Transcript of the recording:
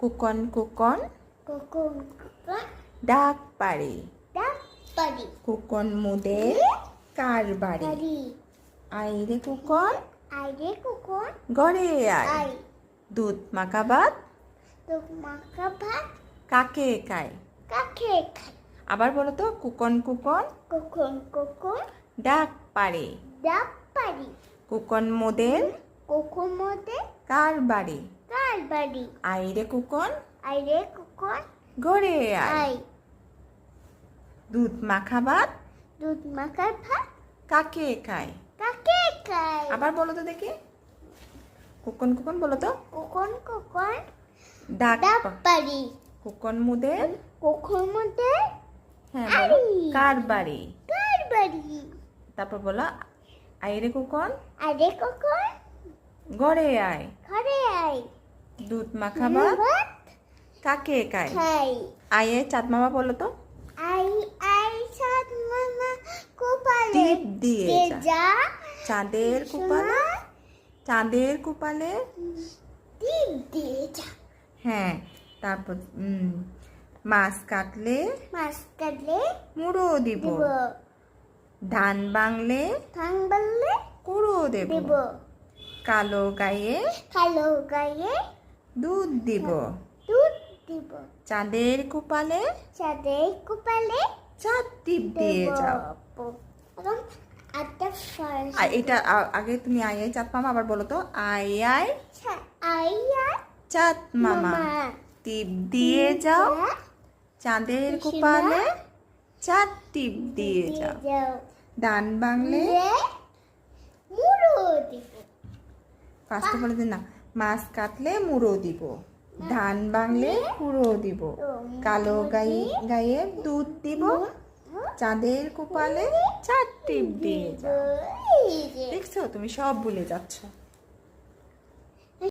কুকন কুকন কুকুন কুকুন ডাক পারে। ডাক পারি কুকন মোদের কার বাড়ি। পারি আইরে কুকন আইরে কুকুন ঘরে আয়। আই দুধ মাখা ভাত তো মাখা ভাত কাকে খায়। কাকে খাই আবার বলো তো, কুকন কুকন কুকুন কুকুন ডাক পারে। ডাক পারি কুকন মোদের কুকুর মধ্যে কার বাড়ি। কার বাড়ি আইরে কুকন আইরে কুকুন ঘরে আয়। আই দুধ মাখা ভাত দুধ মাখা ভাত কাকে খায়। কাকে খাই আবার বলো তো দেখি, কুকন কুকন বলো তো। কুকুন কুকুন ডাক ডাক পারি কুকন মোদের কুকুর মধ্যে হ্যাঁ বলো, আই। কার বাড়ি। কার বাড়ি তারপর বলো, আইরে কুকন আইরে কুকুন ঘরে আয়। ঘরে আই দুধ মাখা ভাত ভাত কাকে খায়। খাই আয়ে চাঁদ মামা বলো তো। আই আই সাত মামা কোপালে টিপ দিয়ে কে যা। যা চাঁদের কুপালে চাঁদের কুপালে টিপ দিয়ে যা হ্যাঁ। তারপর মাছ কাটলে মাছ কাটলে মুড়ো দিব। দিব ধান বাংলে ধান বানলে কুড়ো দেব। দিব কালো গায়ে কালো গায়ে দুধ দিব। দুধ দিব চাঁদের কুপালে চাঁদের কোপালে চাঁদ টিপ দিয়ে দেব যাও। এখন আটটা ফার্স্ট আর এটা আগে তুমি আই আই চাঁদ মামা আবার বলো তো। আই আই আই আর চাঁদ মামা মামা টিপ দিয়ে যাও। চাঁদের কুপালে চাঁদ টিপ দিয়ে যাও। যাও ধান বাংলে মুড়ো দিব ফার্স্টে বলে দিন না, মাছ কাটলে মুড়ো দিব। ধান বাংলে কুড়ো দিব। কালো গায়ে গায়ে দুধ দিব। চাঁদের কুপালে চাঁদ টিপ দিয়ে যাও। দেখছো, তুমি সব ভুলে যাচ্ছ।